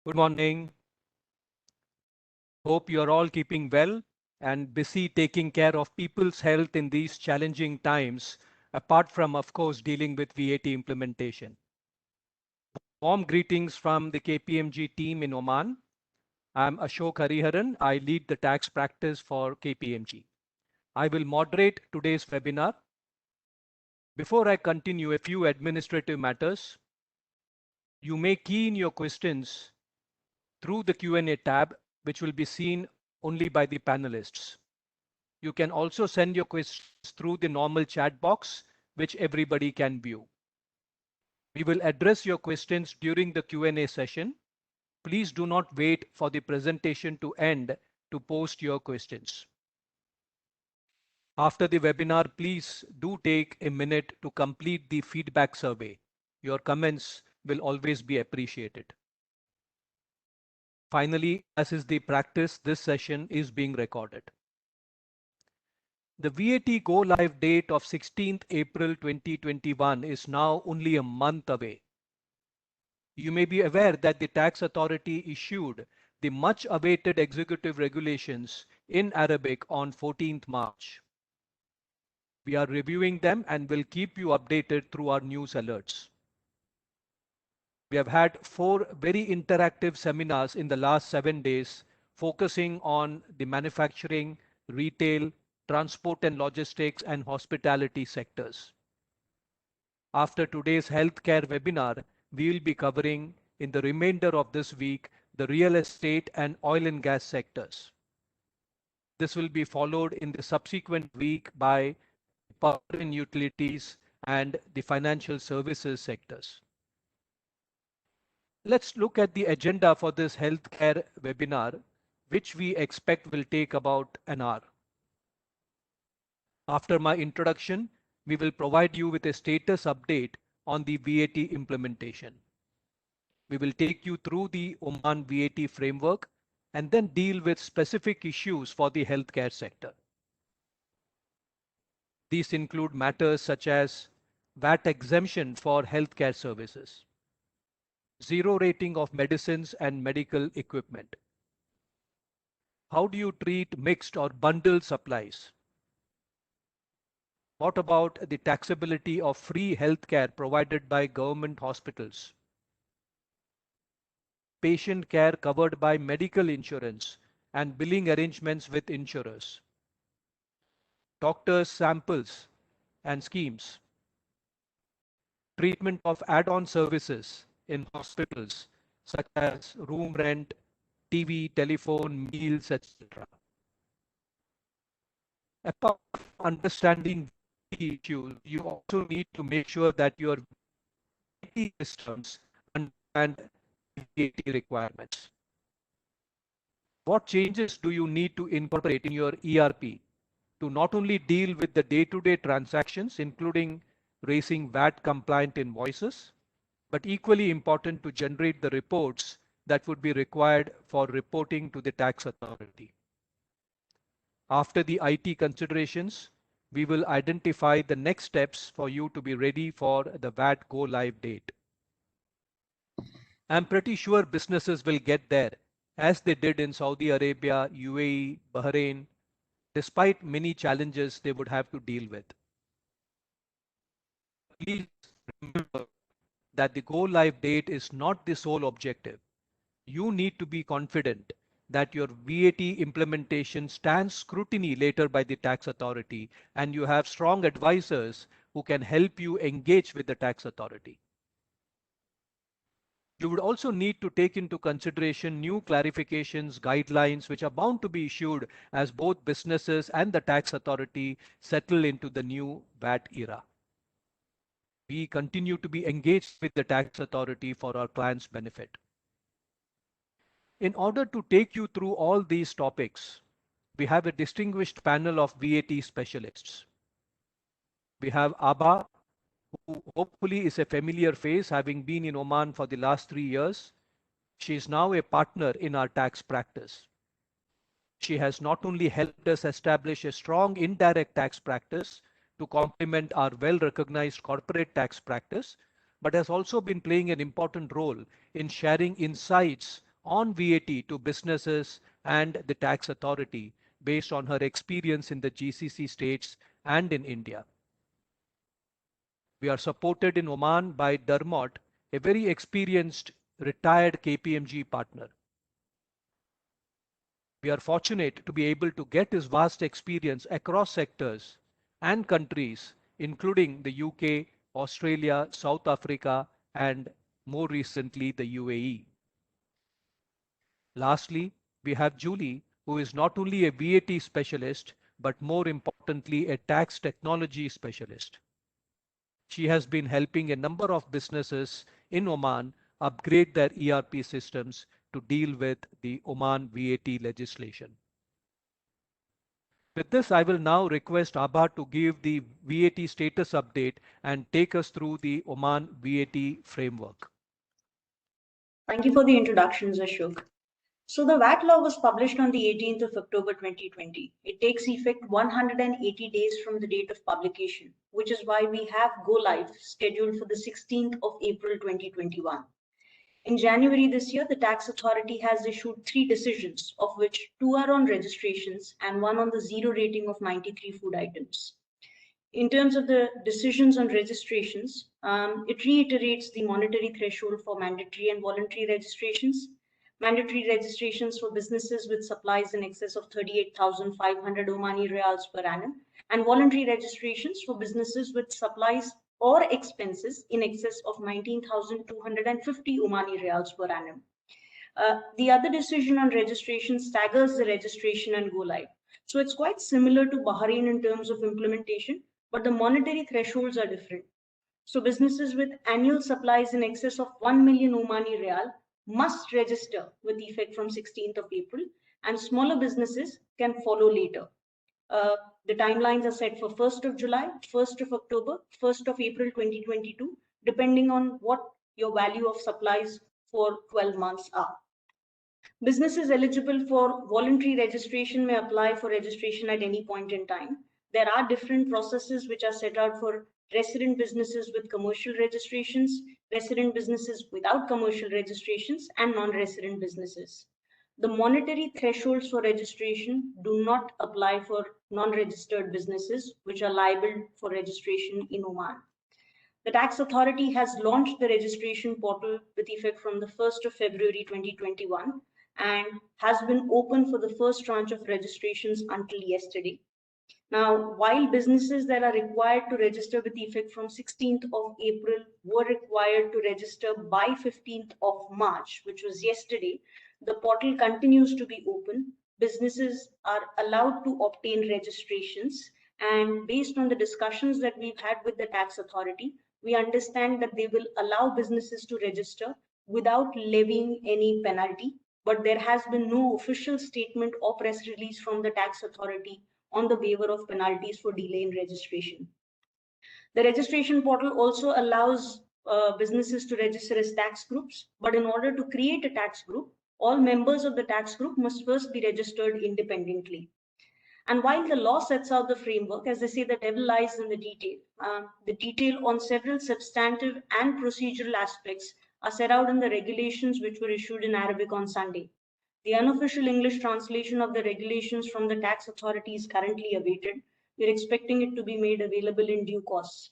Good morning. Hope you are all keeping well and busy taking care of people's health in these challenging times, apart from, of course, dealing with VAT implementation. Warm greetings from the KPMG team in Oman. I'm Ashok Hariharan. I lead the tax practice for KPMG. I will moderate today's webinar. Before I continue, a few administrative matters. You may key in your questions through the Q&A tab, which will be seen only by the panelists. You can also send your questions through the normal chat box, which everybody can view. We will address your questions during the Q&A session. Please do not wait for the presentation to end to post your questions. After the webinar, please do take a minute to complete the feedback survey. Your comments will always be appreciated. Finally, as is the practice, this session is being recorded. The VAT go live date of 16th April 2021 is now only a month away. You may be aware that the tax authority issued the much awaited executive regulations in Arabic on 14th March. We are reviewing them and will keep you updated through our news alerts. We have had 4 very interactive seminars in the last 7 days focusing on the manufacturing, retail, transport and logistics and hospitality sectors. After today's healthcare webinar, we will be covering in the remainder of this week the real estate and oil and gas sectors. This will be followed in the subsequent week by power and utilities and the financial services sectors. Let's look at the agenda for this healthcare webinar, which we expect will take about an hour. After my introduction, we will provide you with a status update on the VAT implementation. We will take you through the Oman VAT framework and then deal with specific issues for the healthcare sector. These include matters such as VAT exemption for healthcare services, zero rating of medicines and medical equipment. How do you treat mixed or bundled supplies? What about the taxability of free healthcare provided by government hospitals? Patient care covered by medical insurance and billing arrangements with insurers. Doctors' samples and schemes. Treatment of add-on services in hospitals such as room rent, TV, telephone, meals, etc. Apart from understanding the issues, you also need to make sure that your IT systems understand VAT requirements. What changes do you need to incorporate in your ERP to not only deal with the day-to-day transactions, including raising VAT compliant invoices, but equally important to generate the reports that would be required for reporting to the tax authority. After the IT considerations, we will identify the next steps for you to be ready for the VAT go live date. I'm pretty sure businesses will get there as they did in Saudi Arabia, UAE, Bahrain, despite many challenges they would have to deal with. Please remember that the go live date is not the sole objective. You need to be confident that your VAT implementation stands scrutiny later by the tax authority and you have strong advisors who can help you engage with the tax authority. You would also need to take into consideration new clarifications, guidelines, which are bound to be issued as both businesses and the tax authority settle into the new VAT era. We continue to be engaged with the tax authority for our clients' benefit. In order to take you through all these topics, we have a distinguished panel of VAT specialists. We have Abha, who hopefully is a familiar face, having been in Oman for the last 3 years. She is now a partner in our tax practice. She has not only helped us establish a strong indirect tax practice to complement our well-recognized corporate tax practice, but has also been playing an important role in sharing insights on VAT to businesses and the tax authority based on her experience in the GCC states and in India. We are supported in Oman by Dermot, a very experienced retired KPMG partner. We are fortunate to be able to get his vast experience across sectors and countries, including the UK, Australia, South Africa, and more recently the UAE. Lastly, we have Julie, who is not only a VAT specialist, but more importantly, a tax technology specialist. She has been helping a number of businesses in Oman upgrade their ERP systems to deal with the Oman VAT legislation. With this, I will now request Abha to give the VAT status update and take us through the Oman VAT framework. Thank you for the introductions, Ashok. So the VAT law was published on the 18th of October 2020. It takes effect 180 days from the date of publication, which is why we have go live scheduled for the 16th of April 2021. In January this year, the tax authority has issued 3 decisions, of which 2 are on registrations and 1 on the zero rating of 93 food items. In terms of the decisions on registrations, it reiterates the monetary threshold for mandatory and voluntary registrations. Mandatory registrations for businesses with supplies in excess of 38,500 Omani Riyals per annum, and voluntary registrations for businesses with supplies or expenses in excess of 19,250 Omani Riyals per annum. The other decision on registration staggers the registration and go live. So it's quite similar to Bahrain in terms of implementation, but the monetary thresholds are different. So businesses with annual supplies in excess of 1 million Omani Riyal must register with effect from 16th of April, and smaller businesses can follow later. The timelines are set for 1st of July, 1st of October, 1st of April 2022, depending on what your value of supplies for 12 months are. Businesses eligible for voluntary registration may apply for registration at any point in time. There are different processes which are set out for resident businesses with commercial registrations, resident businesses without commercial registrations, and non-resident businesses. The monetary thresholds for registration do not apply for non-registered businesses which are liable for registration in Oman. The tax authority has launched the registration portal with effect from the 1st of February 2021 and has been open for the first tranche of registrations until yesterday. Now, while businesses that are required to register with effect from 16th of April were required to register by 15th of March, which was yesterday, the portal continues to be open. Businesses are allowed to obtain registrations, and based on the discussions that we've had with the tax authority, we understand that they will allow businesses to register without levying any penalty, but there has been no official statement or press release from the tax authority on the waiver of penalties for delay in registration. The registration portal also allows businesses to register as tax groups, but in order to create a tax group, all members of the tax group must first be registered independently. And while the law sets out the framework, as they say, the devil lies in the detail. The detail on several substantive and procedural aspects are set out in the regulations which were issued in Arabic on Sunday. The unofficial English translation of the regulations from the tax authority is currently awaited. We're expecting it to be made available in due course.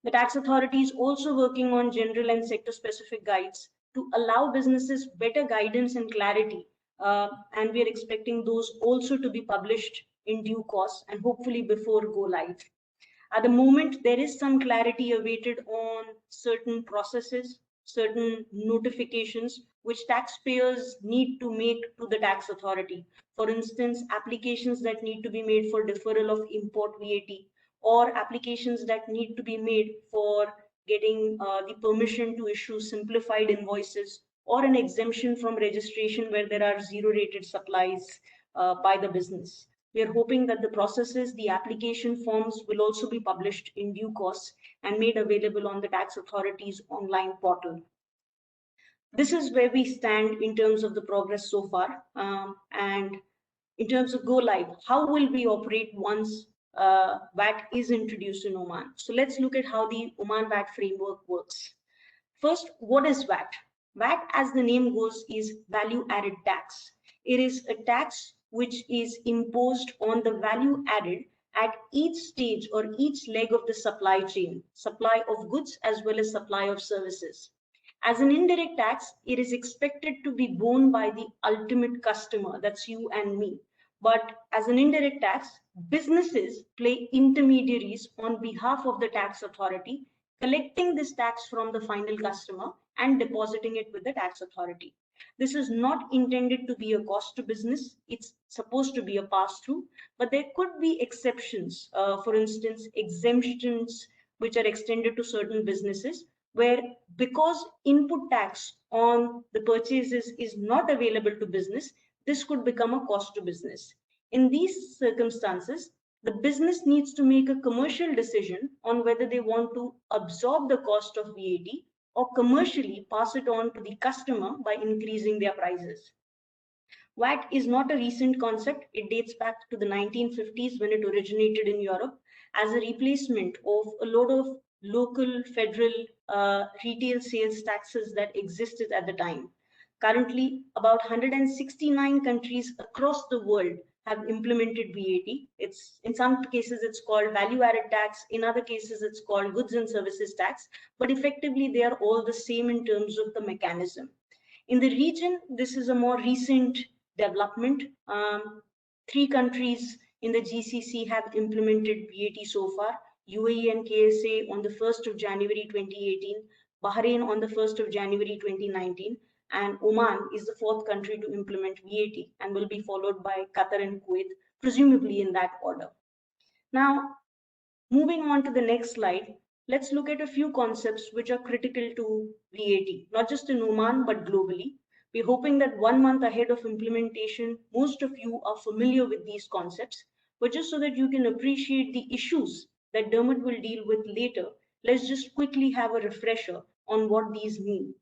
The tax authority is also working on general and sector-specific guides to allow businesses better guidance and clarity, and we are expecting those also to be published in due course and hopefully before go live. At the moment, there is some clarity awaited on certain processes, certain notifications which taxpayers need to make to the tax authority. For instance, applications that need to be made for deferral of import VAT, or applications that need to be made for getting the permission to issue simplified invoices, or an exemption from registration where there are zero rated supplies by the business. We are hoping that the processes, the application forms will also be published in due course and made available on the tax authority's online portal. This is where we stand in terms of the progress so far. And in terms of go live, how will we operate once VAT is introduced in Oman? So let's look at how the Oman VAT framework works. First, what is VAT? VAT, as the name goes, is value added tax. It is a tax which is imposed on the value added at each stage or each leg of the supply chain, supply of goods as well as supply of services. As an indirect tax, it is expected to be borne by the ultimate customer, that's you and me. But as an indirect tax, businesses play intermediaries on behalf of the tax authority, collecting this tax from the final customer and depositing it with the tax authority. This is not intended to be a cost to business. It's supposed to be a pass through, but there could be exceptions. For instance, exemptions which are extended to certain businesses where, because input tax on the purchases is not available to business, this could become a cost to business. In these circumstances, the business needs to make a commercial decision on whether they want to absorb the cost of VAT or commercially pass it on to the customer by increasing their prices. VAT is not a recent concept. It dates back to the 1950s when it originated in Europe as a replacement of a lot of local federal retail sales taxes that existed at the time. Currently, about 169 countries across the world have implemented VAT. It's in some cases it's called value added tax, in other cases it's called goods and services tax, but effectively they are all the same in terms of the mechanism. In the region, this is a more recent development. Three countries in the GCC have implemented VAT so far: UAE and KSA on the 1st of January 2018, Bahrain on the 1st of January 2019, and Oman is the fourth country to implement VAT and will be followed by Qatar and Kuwait, presumably in that order. Now, moving on to the next slide, let's look at a few concepts which are critical to VAT, not just in Oman, but globally. We're hoping that 1 month ahead of implementation, most of you are familiar with these concepts, but just so that you can appreciate the issues that Dermot will deal with later, let's just quickly have a refresher on what these mean.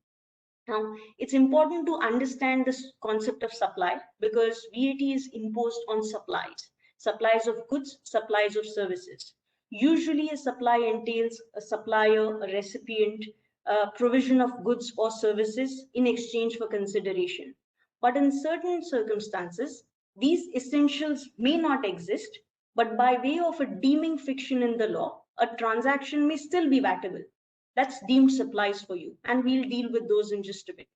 Now, it's important to understand this concept of supply because VAT is imposed on supplies, supplies of goods, supplies of services. Usually, a supply entails a supplier, a recipient, provision of goods or services in exchange for consideration. But in certain circumstances, these essentials may not exist, but by way of a deeming fiction in the law, a transaction may still be vatable. That's deemed supplies for you, and we'll deal with those in just a bit.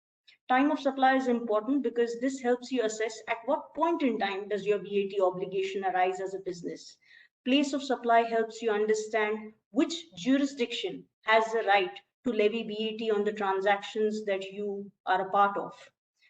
Time of supply is important because this helps you assess at what point in time does your VAT obligation arise as a business. Place of supply helps you understand which jurisdiction has the right to levy VAT on the transactions that you are a part of.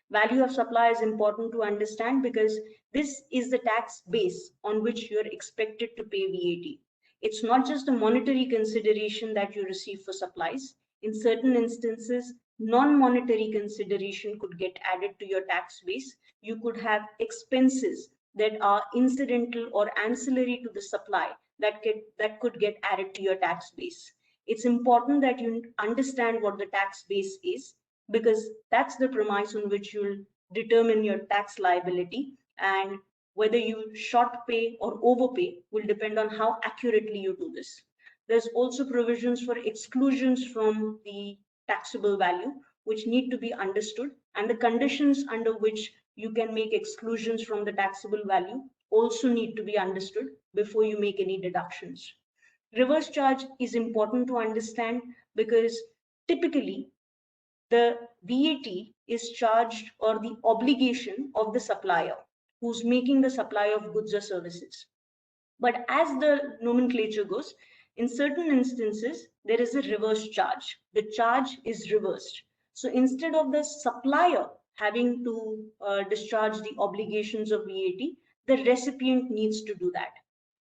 Value of supply is important to understand because this is the tax base on which you're expected to pay VAT. It's not just a monetary consideration that you receive for supplies. In certain instances, non-monetary consideration could get added to your tax base. You could have expenses that are incidental or ancillary to the supply that could get added to your tax base. It's important that you understand what the tax base is because that's the premise on which you'll determine your tax liability, and whether you short pay or overpay will depend on how accurately you do this. There's also provisions for exclusions from the taxable value, which need to be understood, and the conditions under which you can make exclusions from the taxable value also need to be understood before you make any deductions. Reverse charge is important to understand because typically the VAT is charged or the obligation of the supplier who's making the supply of goods or services. But as the nomenclature goes, in certain instances, there is a reverse charge. The charge is reversed. So instead of the supplier having to discharge the obligations of VAT, the recipient needs to do that.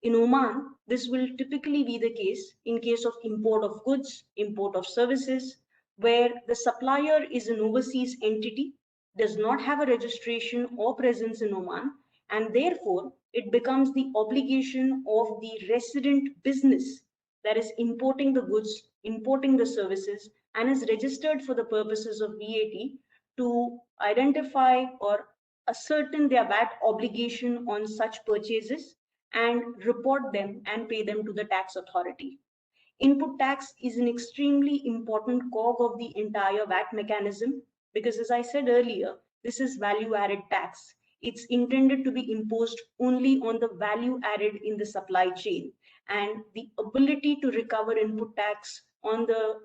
In Oman, this will typically be the case in case of import of goods, import of services, where the supplier is an overseas entity, does not have a registration or presence in Oman, and therefore it becomes the obligation of the resident business that is importing the goods, importing the services, and is registered for the purposes of VAT to identify or ascertain their VAT obligation on such purchases and report them and pay them to the tax authority. Input tax is an extremely important cog of the entire VAT mechanism. because as I said earlier, this is value added tax. It's intended to be imposed only on the value added in the supply chain, and the ability to recover input tax on the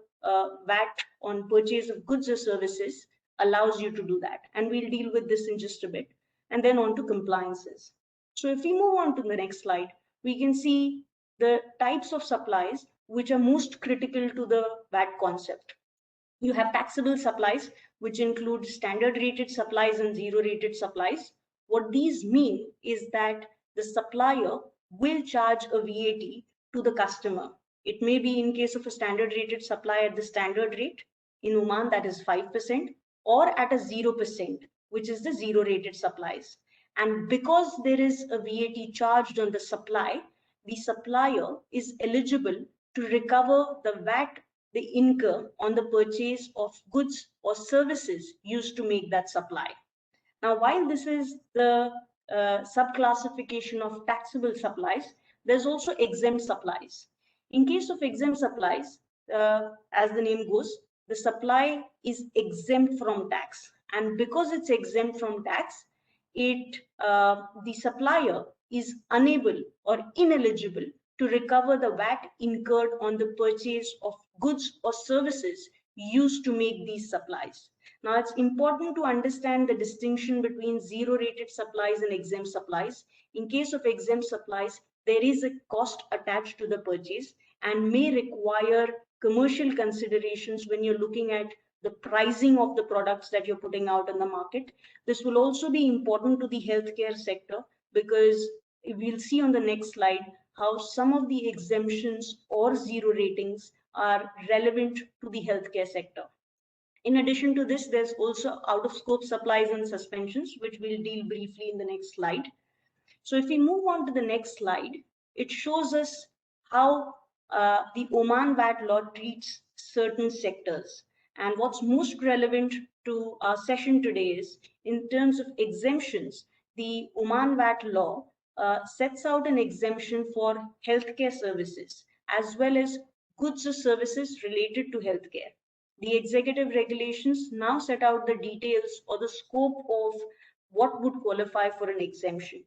VAT on purchase of goods or services allows you to do that. And we'll deal with this in just a bit. And then on to compliances. So if we move on to the next slide, we can see the types of supplies which are most critical to the VAT concept. You have taxable supplies, which include standard rated supplies and zero rated supplies. What these mean is that the supplier will charge a VAT to the customer. It may be in case of a standard rated supply at the standard rate. In Oman, that is 5%, or at a 0%, which is the zero rated supplies. And because there is a VAT charged on the supply, the supplier is eligible to recover the VAT they incur on the purchase of goods or services used to make that supply. Now, while this is the subclassification of taxable supplies, there's also exempt supplies. In case of exempt supplies, as the name goes, the supply is exempt from tax. And because it's exempt from tax, the supplier is unable or ineligible to recover the VAT incurred on the purchase of goods or services used to make these supplies. Now, it's important to understand the distinction between zero-rated supplies and exempt supplies. In case of exempt supplies, there is a cost attached to the purchase and may require commercial considerations when you're looking at the pricing of the products that you're putting out in the market. This will also be important to the healthcare sector, because we'll see on the next slide how some of the exemptions or zero ratings are relevant to the healthcare sector. In addition to this, there's also out of scope supplies and suspensions, which we'll deal briefly in the next slide. So if we move on to the next slide, it shows us how the Oman VAT law treats certain sectors. And what's most relevant to our session today is, in terms of exemptions, the Oman VAT law sets out an exemption for healthcare services, as well as goods or services related to healthcare. The executive regulations now set out the details or the scope of what would qualify for an exemption.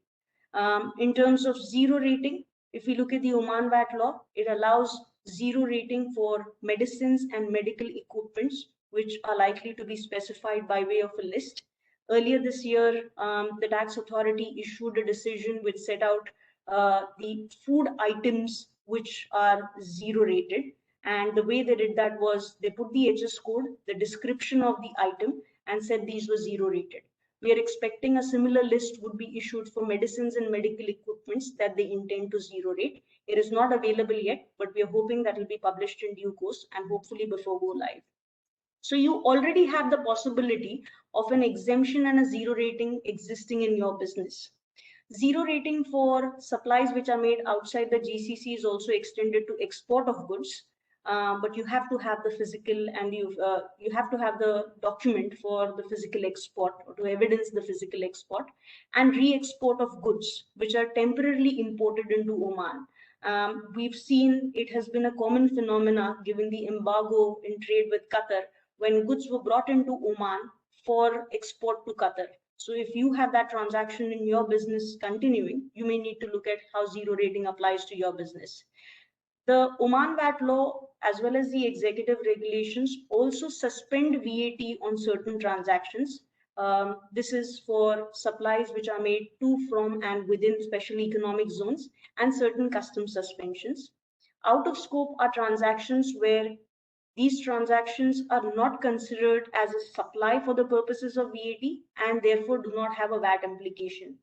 In terms of zero rating, if we look at the Oman VAT law, it allows zero rating for medicines and medical equipments, which are likely to be specified by way of a list. Earlier this year, the tax authority issued a decision which set out the food items which are zero rated. And the way they did that was they put the HS code, the description of the item, and said these were zero rated. We are expecting a similar list would be issued for medicines and medical equipments that they intend to zero rate. It is not available yet, but we are hoping that will be published in due course and hopefully before go live. So you already have the possibility of an exemption and a zero rating existing in your business. Zero rating for supplies which are made outside the GCC is also extended to export of goods. But you have to have the physical and you have to have the document for the physical export, or to evidence the physical export, and re-export of goods which are temporarily imported into Oman. We've seen it has been a common phenomena given the embargo in trade with Qatar, when goods were brought into Oman for export to Qatar. So if you have that transaction in your business continuing, you may need to look at how zero rating applies to your business. The Oman VAT law, as well as the executive regulations, also suspend VAT on certain transactions. This is for supplies which are made to, from, and within special economic zones, and certain custom suspensions. Out of scope are transactions where these transactions are not considered as a supply for the purposes of VAT and therefore do not have a VAT implication.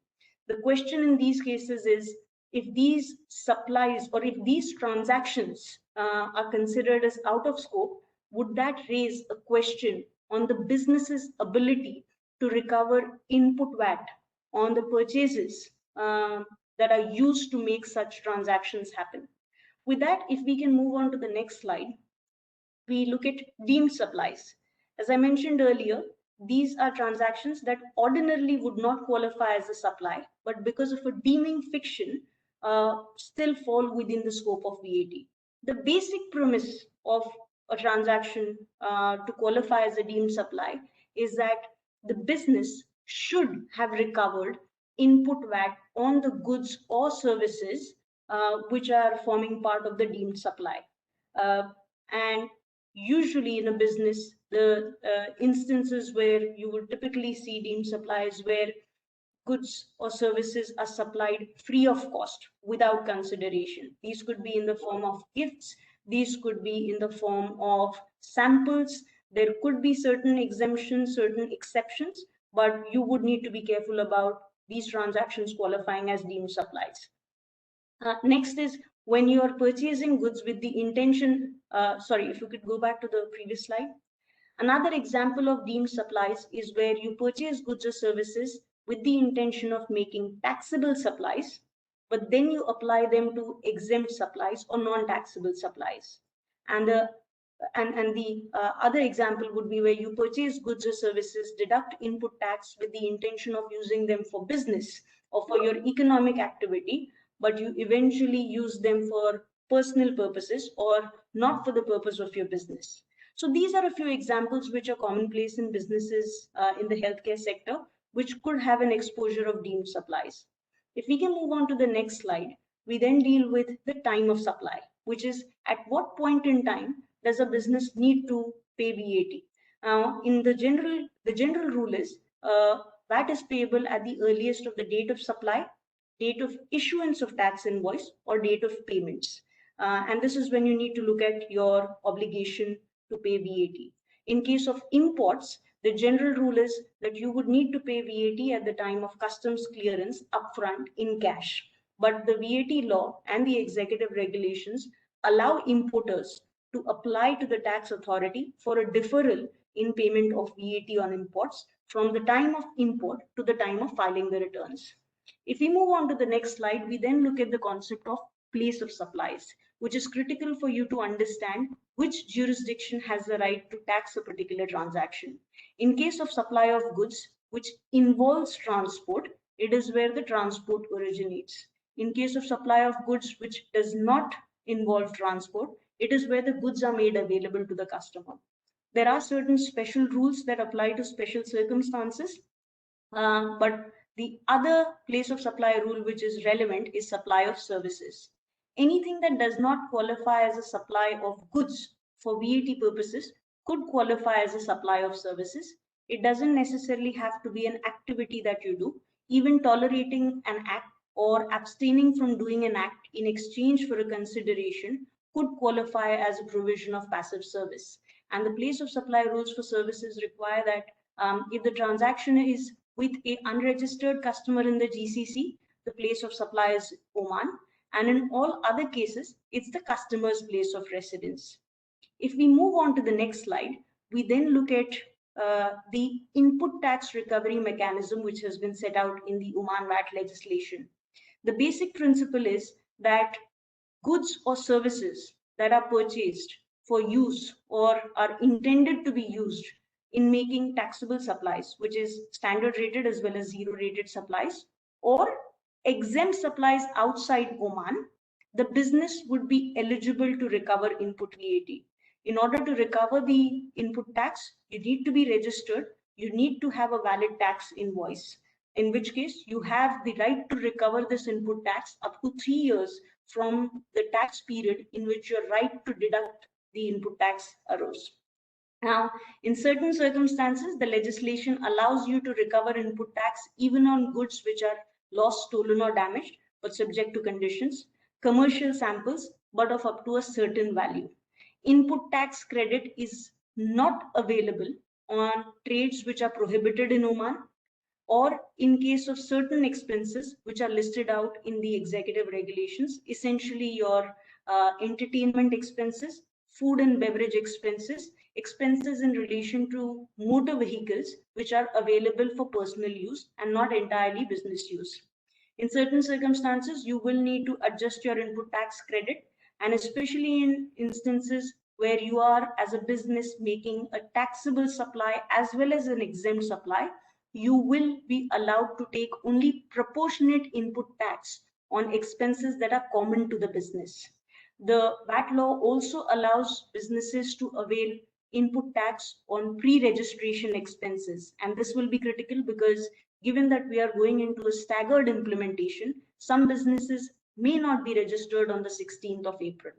The question in these cases is, if these supplies or if these transactions are considered as out of scope, would that raise a question on the business's ability to recover input VAT on the purchases that are used to make such transactions happen? With that, if we can move on to the next slide, we look at deemed supplies. As I mentioned earlier, these are transactions that ordinarily would not qualify as a supply, but because of a deeming fiction, still fall within the scope of VAT. The basic premise of a transaction to qualify as a deemed supply is that the business should have recovered input VAT on the goods or services which are forming part of the deemed supply. And usually in a business, the instances where you will typically see deemed supplies where goods or services are supplied free of cost without consideration. These could be in the form of gifts, these could be in the form of samples. There could be certain exemptions, certain exceptions, but you would need to be careful about these transactions qualifying as deemed supplies. Next is when you are purchasing goods with the intention, sorry, if you could go back to the previous slide. Another example of deemed supplies is where you purchase goods or services with the intention of making taxable supplies, but then you apply them to exempt supplies or non-taxable supplies. And the other example would be where you purchase goods or services, deduct input tax with the intention of using them for business or for your economic activity, but you eventually use them for personal purposes or not for the purpose of your business. So these are a few examples which are commonplace in businesses in the healthcare sector, which could have an exposure of deemed supplies. If we can move on to the next slide, we then deal with the time of supply, which is at what point in time does a business need to pay VAT? In the general rule is VAT is payable at the earliest of the date of supply, date of issuance of tax invoice, or date of payments. And this is when you need to look at your obligation to pay VAT. In case of imports, the general rule is that you would need to pay VAT at the time of customs clearance upfront in cash. But the VAT law and the executive regulations allow importers to apply to the tax authority for a deferral in payment of VAT on imports from the time of import to the time of filing the returns. If we move on to the next slide, we then look at the concept of place of supplies, which is critical for you to understand which jurisdiction has the right to tax a particular transaction. In case of supply of goods, which involves transport, it is where the transport originates. In case of supply of goods which does not involve transport, it is where the goods are made available to the customer. There are certain special rules that apply to special circumstances, but the other place of supply rule which is relevant is supply of services. Anything that does not qualify as a supply of goods for VAT purposes could qualify as a supply of services. It doesn't necessarily have to be an activity that you do. Even tolerating an act or abstaining from doing an act in exchange for a consideration could qualify as a provision of passive service. And the place of supply rules for services require that if the transaction is with a unregistered customer in the GCC, the place of supply is Oman, and in all other cases, it's the customer's place of residence. If we move on to the next slide, we then look at the input tax recovery mechanism, which has been set out in the Oman VAT legislation. The basic principle is that goods or services that are purchased for use or are intended to be used in making taxable supplies, which is standard rated as well as zero rated supplies, or exempt supplies outside Oman, the business would be eligible to recover input VAT. In order to recover the input tax, you need to be registered, you need to have a valid tax invoice, in which case you have the right to recover this input tax up to 3 years from the tax period in which your right to deduct the input tax arose. Now, in certain circumstances, the legislation allows you to recover input tax even on goods which are lost, stolen, or damaged, but subject to conditions, commercial samples, but of up to a certain value. Input tax credit is not available on trades which are prohibited in Oman, or in case of certain expenses which are listed out in the executive regulations, essentially your entertainment expenses, food and beverage expenses, expenses in relation to motor vehicles which are available for personal use and not entirely business use. In certain circumstances, you will need to adjust your input tax credit, and especially in instances where you are as a business making a taxable supply as well as an exempt supply, you will be allowed to take only proportionate input tax on expenses that are common to the business. The VAT law also allows businesses to avail input tax on pre-registration expenses. And this will be critical because given that we are going into a staggered implementation, some businesses may not be registered on the 16th of April.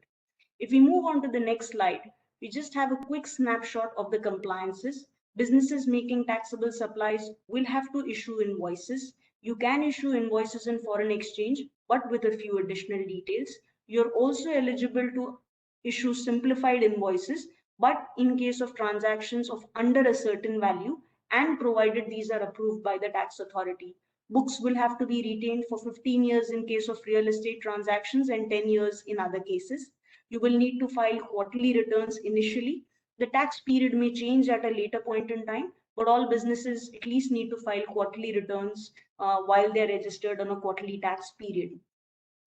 If we move on to the next slide, we just have a quick snapshot of the compliances. Businesses making taxable supplies will have to issue invoices. You can issue invoices in foreign exchange, but with a few additional details. You're also eligible to issue simplified invoices, but in case of transactions of under a certain value and provided these are approved by the tax authority. Books will have to be retained for 15 years in case of real estate transactions and 10 years in other cases. You will need to file quarterly returns initially. The tax period may change at a later point in time, but all businesses at least need to file quarterly returns while they're registered on a quarterly tax period.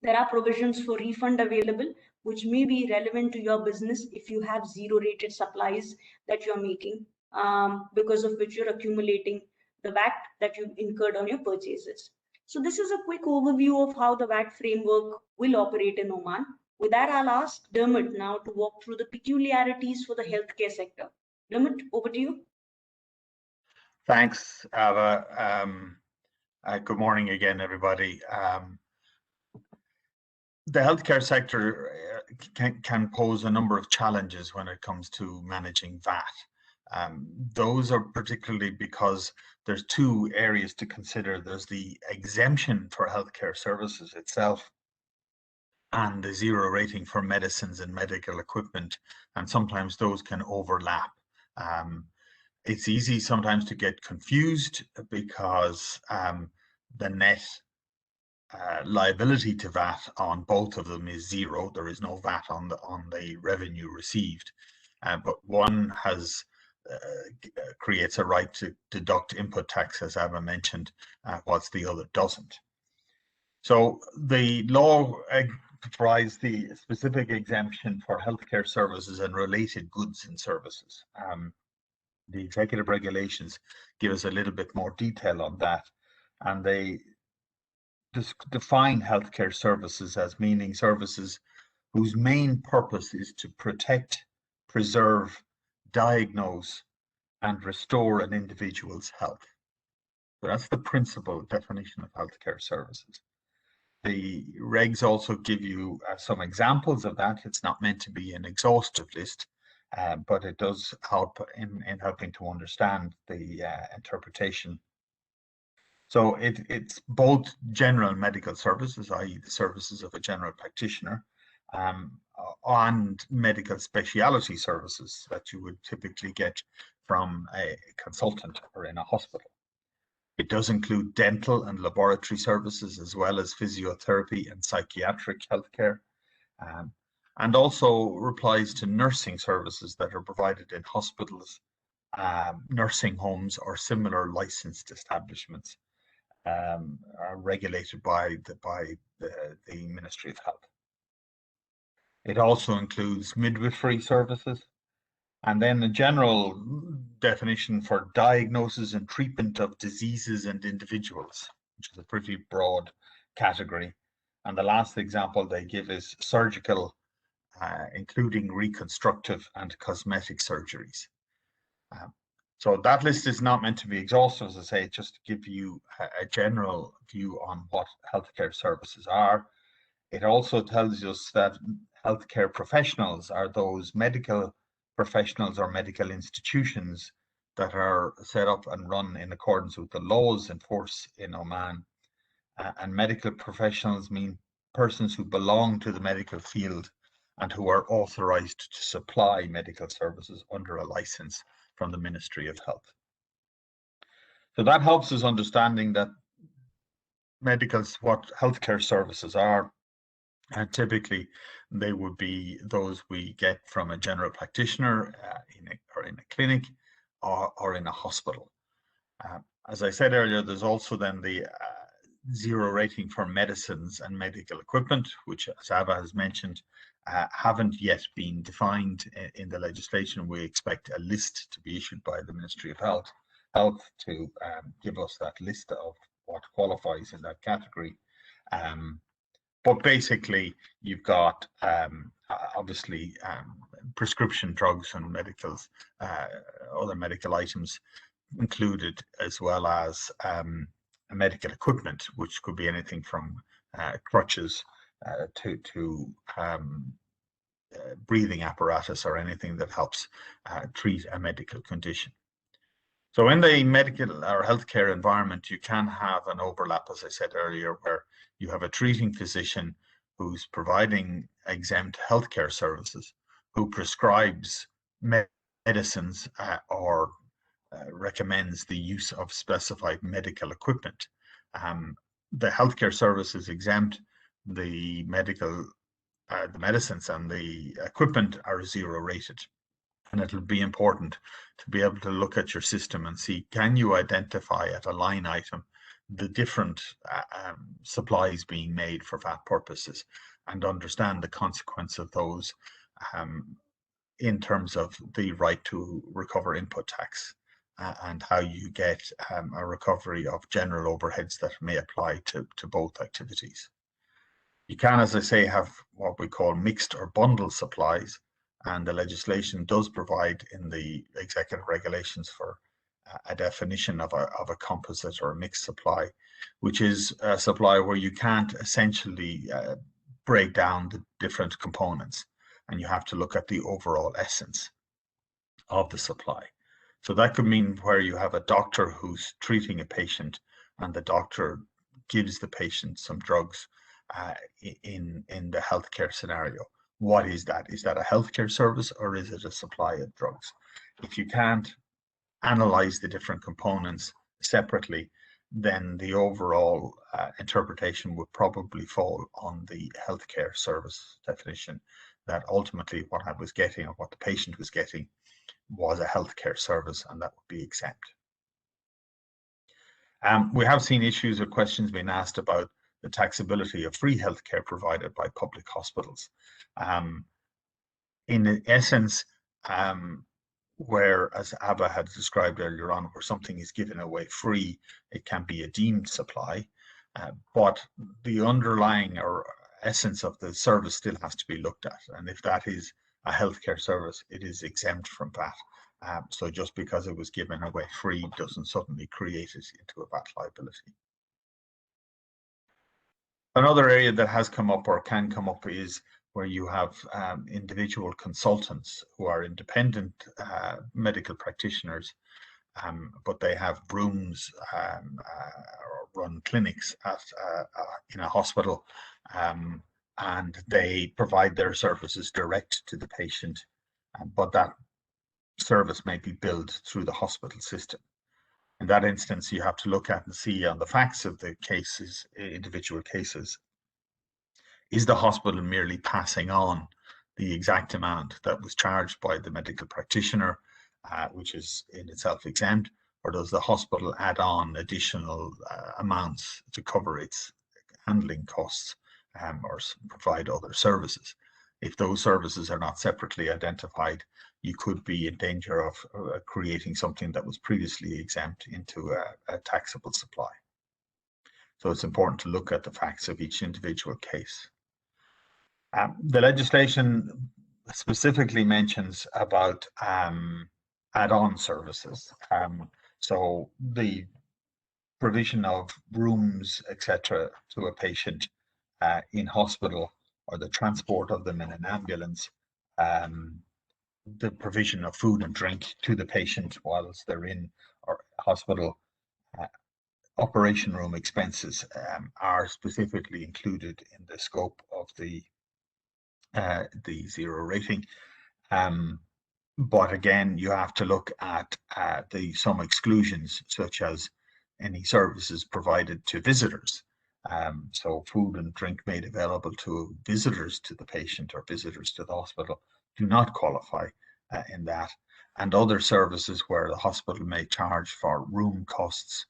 There are provisions for refund available, which may be relevant to your business if you have zero rated supplies that you're making, because of which you're accumulating the VAT that you've incurred on your purchases. So this is a quick overview of how the VAT framework will operate in Oman. With that, I'll ask Dermot now to walk through the peculiarities for the healthcare sector. Dermot, over to you. Thanks, Ava. Good morning again, everybody. The healthcare sector can pose a number of challenges when it comes to managing VAT. Those are particularly because there's two areas to consider. There's the exemption for healthcare services itself and the zero rating for medicines and medical equipment, and sometimes those can overlap. It's easy sometimes to get confused because the net liability to VAT on both of them is zero. There is no VAT on the revenue received, but one has creates a right to deduct input tax, as Ava mentioned, whilst the other doesn't. So the law provides the specific exemption for healthcare services and related goods and services. The executive regulations give us a little bit more detail on that, and they define healthcare services as meaning services whose main purpose is to protect, preserve, diagnose, and restore an individual's health. So that's the principal definition of healthcare services. The regs also give you some examples of that. It's not meant to be an exhaustive list, but it does help in helping to understand the interpretation. So it's both general medical services, i.e. the services of a general practitioner, and medical specialty services that you would typically get from a consultant or in a hospital. It does include dental and laboratory services, as well as physiotherapy and psychiatric healthcare, and also applies to nursing services that are provided in hospitals, nursing homes, or similar licensed establishments are regulated by the Ministry of Health. It also includes midwifery services, and then a general definition for diagnosis and treatment of diseases and individuals, which is a pretty broad category. And the last example they give is surgical, including reconstructive and cosmetic surgeries. So that list is not meant to be exhaustive, as I say, just to give you a general view on what healthcare services are. It also tells us that healthcare professionals are those medical professionals or medical institutions that are set up and run in accordance with the laws in force in Oman. And medical professionals mean persons who belong to the medical field and who are authorized to supply medical services under a license from the Ministry of Health. So that helps us understanding that what healthcare services are, and typically they would be those we get from a general practitioner in a clinic or in a hospital. As I said earlier, there's also then the zero rating for medicines and medical equipment, which, as Ava has mentioned, haven't yet been defined in the legislation. We expect a list to be issued by the Ministry of Health to give us that list of what qualifies in that category. But basically, you've got obviously prescription drugs and other medical items included, as well as medical equipment, which could be anything from crutches to breathing apparatus or anything that helps treat a medical condition. So in the medical or healthcare environment, you can have an overlap, as I said earlier, where you have a treating physician who's providing exempt healthcare services, who prescribes medicines or recommends the use of specified medical equipment. The healthcare service is exempt. The medicines and the equipment are zero rated. And it'll be important to be able to look at your system and see, can you identify at a line item the different supplies being made for VAT purposes, and understand the consequence of those in terms of the right to recover input tax and how you get a recovery of general overheads that may apply to both activities. You can, as I say, have what we call mixed or bundled supplies, and the legislation does provide in the executive regulations for a definition of a composite or a mixed supply, which is a supply where you can't essentially break down the different components, and you have to look at the overall essence of the supply. So that could mean where you have a doctor who's treating a patient, and the doctor gives the patient some drugs in the healthcare scenario. What is that? Is that a healthcare service, or is it a supply of drugs? If you can't analyze the different components separately, then the overall interpretation would probably fall on the healthcare service definition, that ultimately what I was getting, or what the patient was getting, was a healthcare service, and that would be exempt. We have seen issues or questions being asked about the taxability of free healthcare provided by public hospitals. In essence, where, as Abba had described earlier on, where something is given away free, it can be a deemed supply, but the underlying or essence of the service still has to be looked at. And if that is a healthcare service, it is exempt from VAT. So just because it was given away free doesn't suddenly create it into a VAT liability. Another area that has come up or can come up is where you have individual consultants who are independent medical practitioners, but they have rooms or run clinics in a hospital, and they provide their services direct to the patient, but that service may be billed through the hospital system. In that instance, you have to look at and see on the facts of the cases, individual cases, is the hospital merely passing on the exact amount that was charged by the medical practitioner, which is in itself exempt, or does the hospital add on additional amounts to cover its handling costs or provide other services? If those services are not separately identified, you could be in danger of creating something that was previously exempt into a taxable supply. So it's important to look at the facts of each individual case. The legislation specifically mentions about add-on services. So the provision of rooms, etc., to a patient in hospital, or the transport of them in an ambulance, the provision of food and drink to the patient whilst they're in or hospital, operation room expenses are specifically included in the scope of the zero rating. But again, you have to look at some exclusions, such as any services provided to visitors. So food and drink made available to visitors to the patient or visitors to the hospital do not qualify in that. And other services where the hospital may charge for room costs,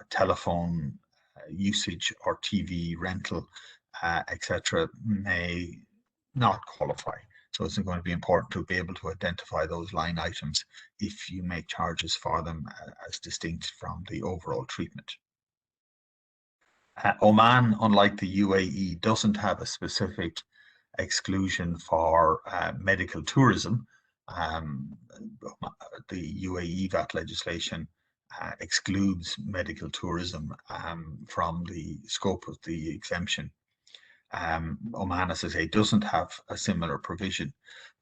telephone usage, or TV rental, etc., may not qualify. So it's going to be important to be able to identify those line items if you make charges for them as distinct from the overall treatment. Oman, unlike the UAE, doesn't have a specific exclusion for medical tourism. The UAE VAT legislation excludes medical tourism from the scope of the exemption. Oman, as I say, doesn't have a similar provision,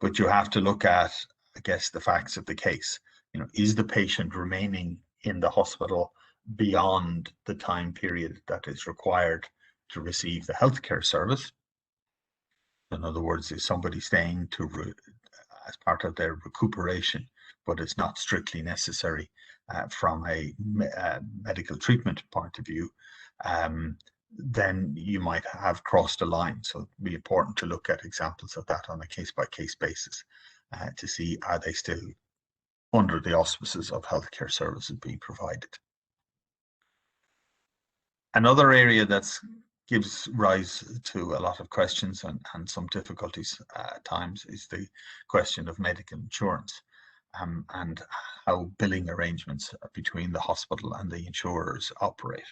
but you have to look at, I guess, the facts of the case. You know, is the patient remaining in the hospital beyond the time period that is required to receive the healthcare service? In other words, is somebody staying as part of their recuperation, but it's not strictly necessary from a medical treatment point of view, then you might have crossed a line. So it'd be important to look at examples of that on a case-by-case basis to see, are they still under the auspices of healthcare services being provided. Another area that gives rise to a lot of questions and some difficulties at times is the question of medical insurance and how billing arrangements between the hospital and the insurers operate.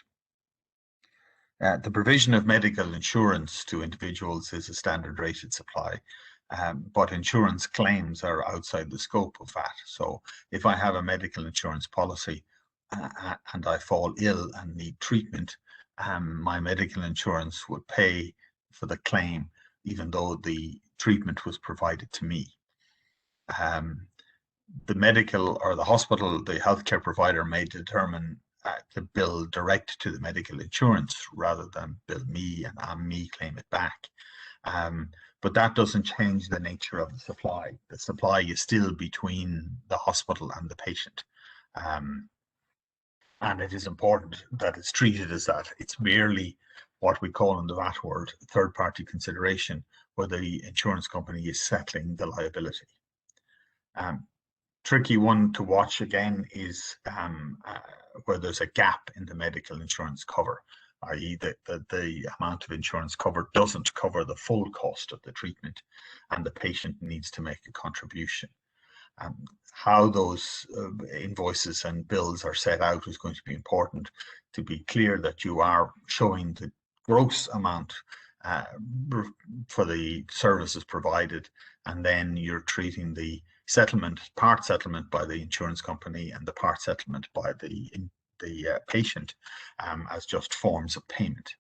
The provision of medical insurance to individuals is a standard rated supply, but insurance claims are outside the scope of that. So if I have a medical insurance policy and I fall ill and need treatment, my medical insurance would pay for the claim, even though the treatment was provided to me. The medical or the hospital, the healthcare provider may determine to bill direct to the medical insurance rather than bill me and me claim it back. But that doesn't change the nature of the supply. The supply is still between the hospital and the patient. And it is important that it's treated as that. It's merely what we call in the VAT world third-party consideration, where the insurance company is settling the liability. Tricky one to watch again is where there's a gap in the medical insurance cover, i.e. the amount of insurance cover doesn't cover the full cost of the treatment and the patient needs to make a contribution. How those invoices and bills are set out is going to be important, to be clear that you are showing the gross amount for the services provided, and then you're treating the settlement, part settlement by the insurance company and the part settlement by the patient as just forms of payment.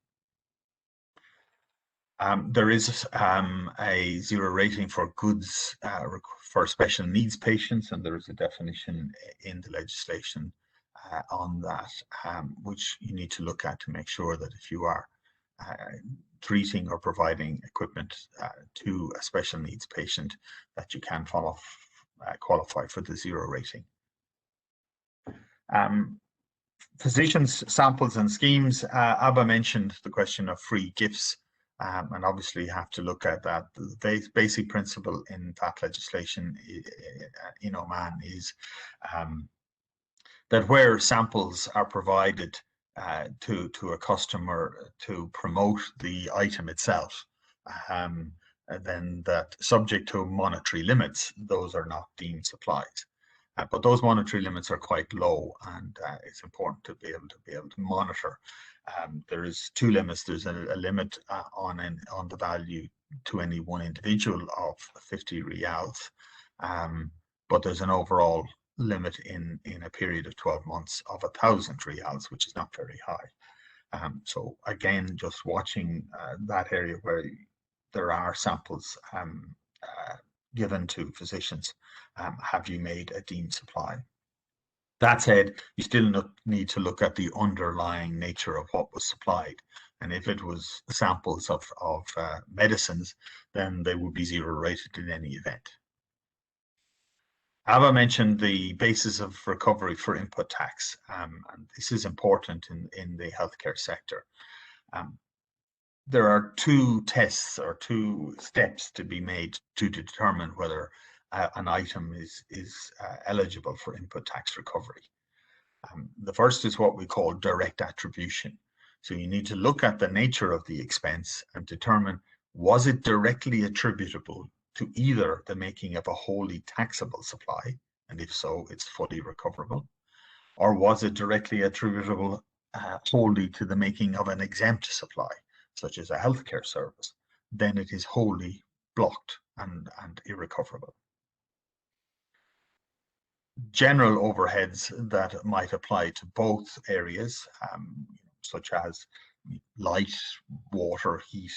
There is a zero rating for goods for special needs patients, and there is a definition in the legislation on that, which you need to look at to make sure that if you are treating or providing equipment to a special needs patient, that you can qualify for the zero rating. Physicians, samples and schemes. Abba mentioned the question of free gifts. And obviously you have to look at that. The basic principle in that legislation in Oman is that where samples are provided to a customer to promote the item itself, then that subject to monetary limits, those are not deemed supplies. But those monetary limits are quite low, and it's important to be able to monitor. There is two limits. There's a limit on the value to any one individual of 50 riyals, but there's an overall limit in a period of 12 months of 1,000 riyals, which is not very high. So again, just watching that area where there are samples given to physicians, have you made a deemed supply? That said, you still need to look at the underlying nature of what was supplied. And if it was samples of medicines, then they would be zero rated in any event. Ava mentioned the basis of recovery for input tax, and this is important in the healthcare sector. There are two tests or two steps to be made to determine whether an item is eligible for input tax recovery. The first is what we call direct attribution. So you need to look at the nature of the expense and determine, was it directly attributable to either the making of a wholly taxable supply, and if so, it's fully recoverable, or was it directly attributable wholly to the making of an exempt supply, such as a healthcare service, then it is wholly blocked and irrecoverable. General overheads that might apply to both areas, such as light, water, heat,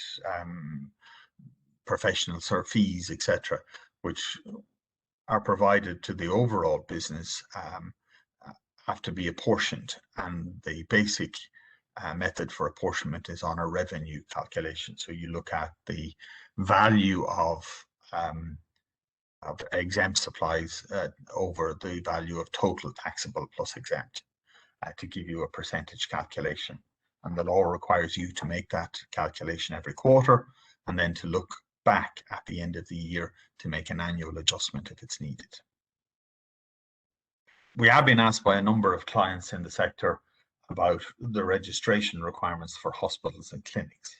professional fees, etc., which are provided to the overall business, have to be apportioned, and the basic method for apportionment is on a revenue calculation. So you look at the value of exempt supplies over the value of total taxable plus exempt to give you a percentage calculation. And the law requires you to make that calculation every quarter and then to look back at the end of the year to make an annual adjustment if it's needed. We have been asked by a number of clients in the sector about the registration requirements for hospitals and clinics.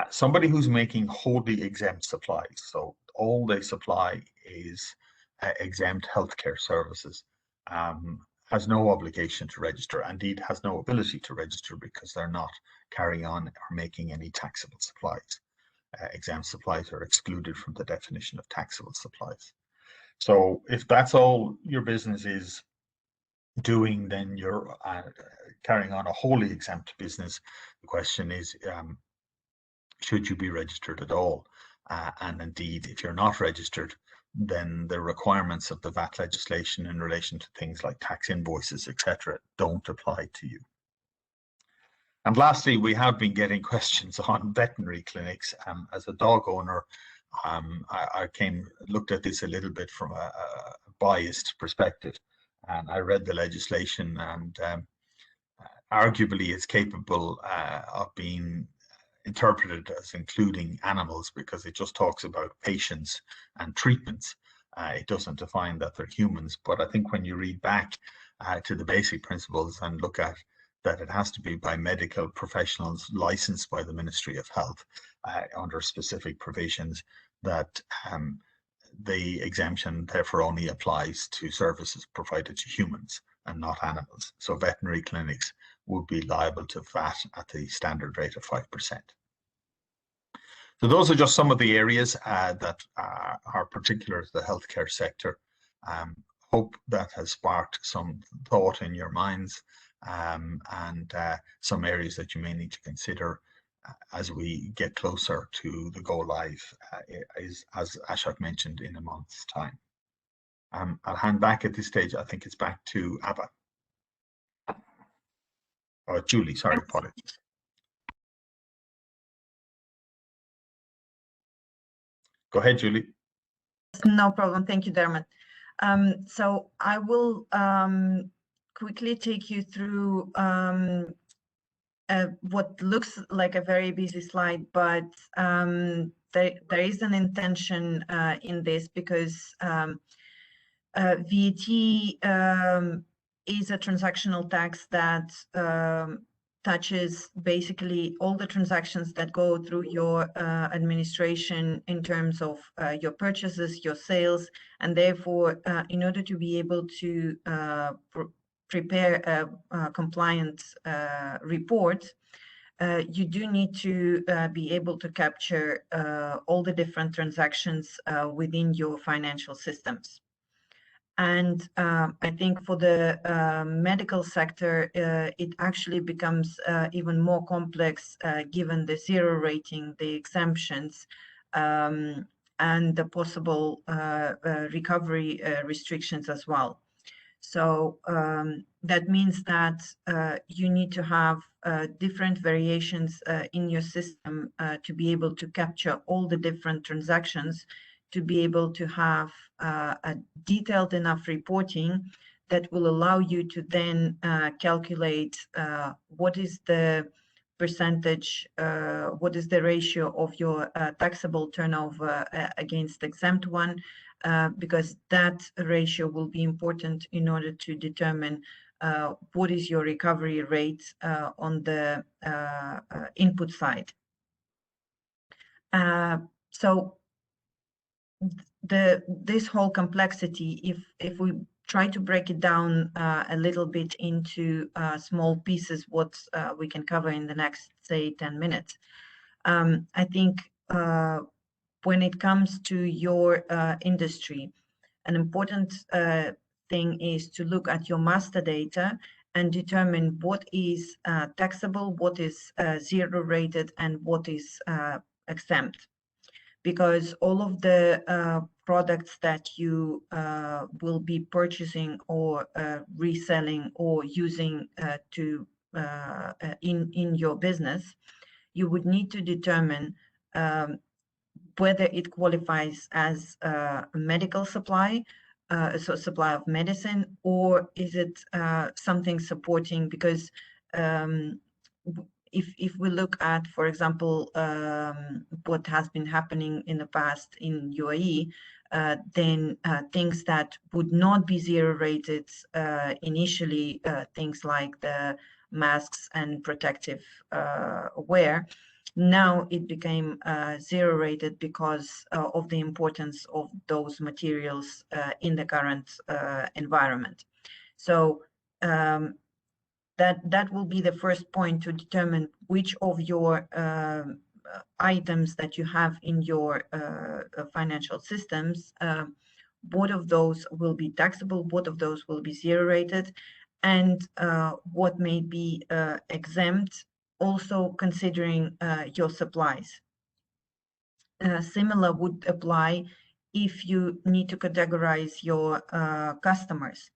Somebody who's making wholly exempt supplies, so all they supply is exempt healthcare services, has no obligation to register, indeed has no ability to register because they're not carrying on or making any taxable supplies. Exempt supplies are excluded from the definition of taxable supplies. So if that's all your business is doing, then you're carrying on a wholly exempt business. The question is, should you be registered at all? And indeed, if you're not registered, then the requirements of the VAT legislation in relation to things like tax invoices, etc., don't apply to you. And lastly, we have been getting questions on veterinary clinics. As a dog owner, I looked at this a little bit from a biased perspective, and I read the legislation, and arguably it's capable of being interpreted as including animals because it just talks about patients and treatments. It doesn't define that they're humans, but I think when you read back to the basic principles and look at that it has to be by medical professionals licensed by the Ministry of Health under specific provisions, that the exemption therefore only applies to services provided to humans and not animals. So veterinary clinics would be liable to VAT at the standard rate of 5%. So those are just some of the areas that are particular to the healthcare sector. Hope that has sparked some thought in your minds, and some areas that you may need to consider as we get closer to the go live, as Ashok mentioned, in a month's time. I'll hand back at this stage. I think it's back to Abba. Or Julie, sorry, apologies. Go ahead, Julie. No problem. Thank you, Dermot. So I will quickly take you through what looks like a very busy slide, but there is an intention in this because VAT is a transactional tax that touches basically all the transactions that go through your administration in terms of your purchases, your sales, and therefore in order to be able to prepare a compliant report, you do need to be able to capture all the different transactions within your financial systems. And I think for the medical sector, it actually becomes even more complex given the zero rating, the exemptions, and the possible recovery restrictions as well. So that means that you need to have different variations in your system to be able to capture all the different transactions, to be able to have a detailed enough reporting that will allow you to then calculate what is the percentage, what is the ratio of your taxable turnover against exempt one, because that ratio will be important in order to determine what is your recovery rate on the input side. So this whole complexity, if we try to break it down a little bit into small pieces, what we can cover in the next, say, 10 minutes. I think when it comes to your industry, an important thing is to look at your master data and determine what is taxable, what is zero rated, and what is exempt. Because all of the products that you will be purchasing or reselling or using in your business, you would need to determine whether it qualifies as a medical supply, so supply of medicine, or is it something supporting? Because if we look at, for example, what has been happening in the past in UAE, then things that would not be zero rated initially, things like the masks and protective wear, now it became zero rated because of the importance of those materials in the current environment. So that will be the first point to determine which of your items that you have in your financial systems, what of those will be taxable, what of those will be zero rated, and what may be exempt, also considering your supplies. Similar would apply if you need to categorize your customers.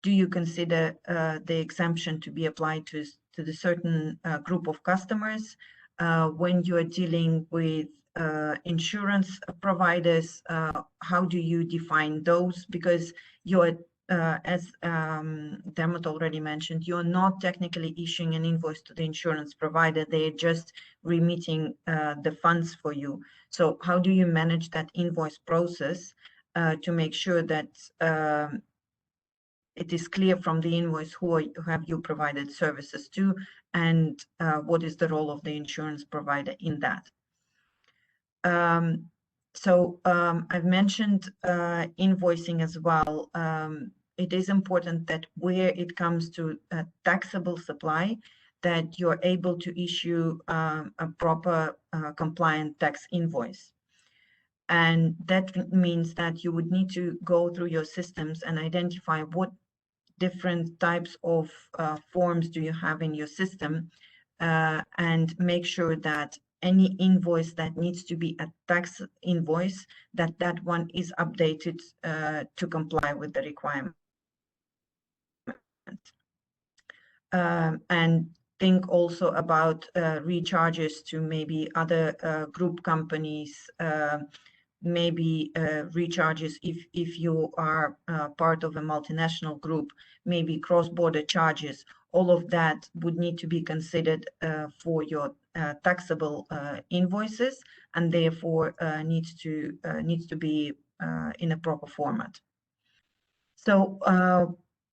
Do you consider the exemption to be applied to the certain group of customers? When you are dealing with insurance providers, how do you define those? Because you're, as Dermot already mentioned, you're not technically issuing an invoice to the insurance provider, they're just remitting the funds for you. So how do you manage that invoice process to make sure that it is clear from the invoice who have you provided services to, and what is the role of the insurance provider in that. I've mentioned invoicing as well. It is important that where it comes to a taxable supply, that you're able to issue a proper compliant tax invoice. And that means that you would need to go through your systems and identify what different types of forms do you have in your system, and make sure that any invoice that needs to be a tax invoice, that one is updated to comply with the requirement. And think also about recharges to maybe other group companies, maybe recharges if you are part of a multinational group, maybe cross-border charges. All of that would need to be considered for your taxable invoices, and therefore needs to be in a proper format. So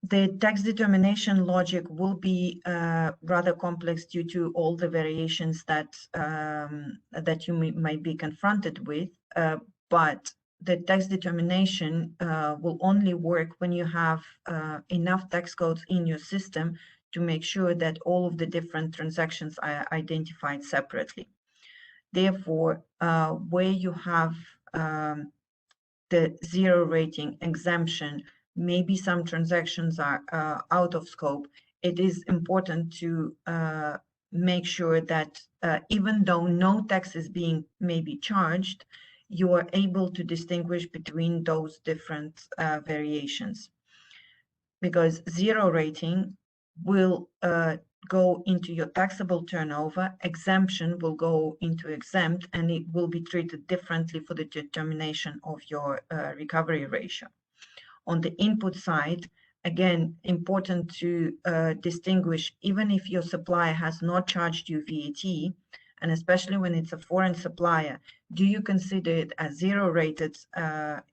the tax determination logic will be rather complex due to all the variations that that you might be confronted with, but the tax determination will only work when you have enough tax codes in your system to make sure that all of the different transactions are identified separately. Therefore, where you have the zero rating exemption, maybe some transactions are out of scope, it is important to make sure that even though no tax is being maybe charged, you are able to distinguish between those different variations. Because zero rating will go into your taxable turnover, exemption will go into exempt, and it will be treated differently for the determination of your recovery ratio. On the input side, again, important to distinguish, even if your supplier has not charged you VAT, and especially when it's a foreign supplier, do you consider it a zero-rated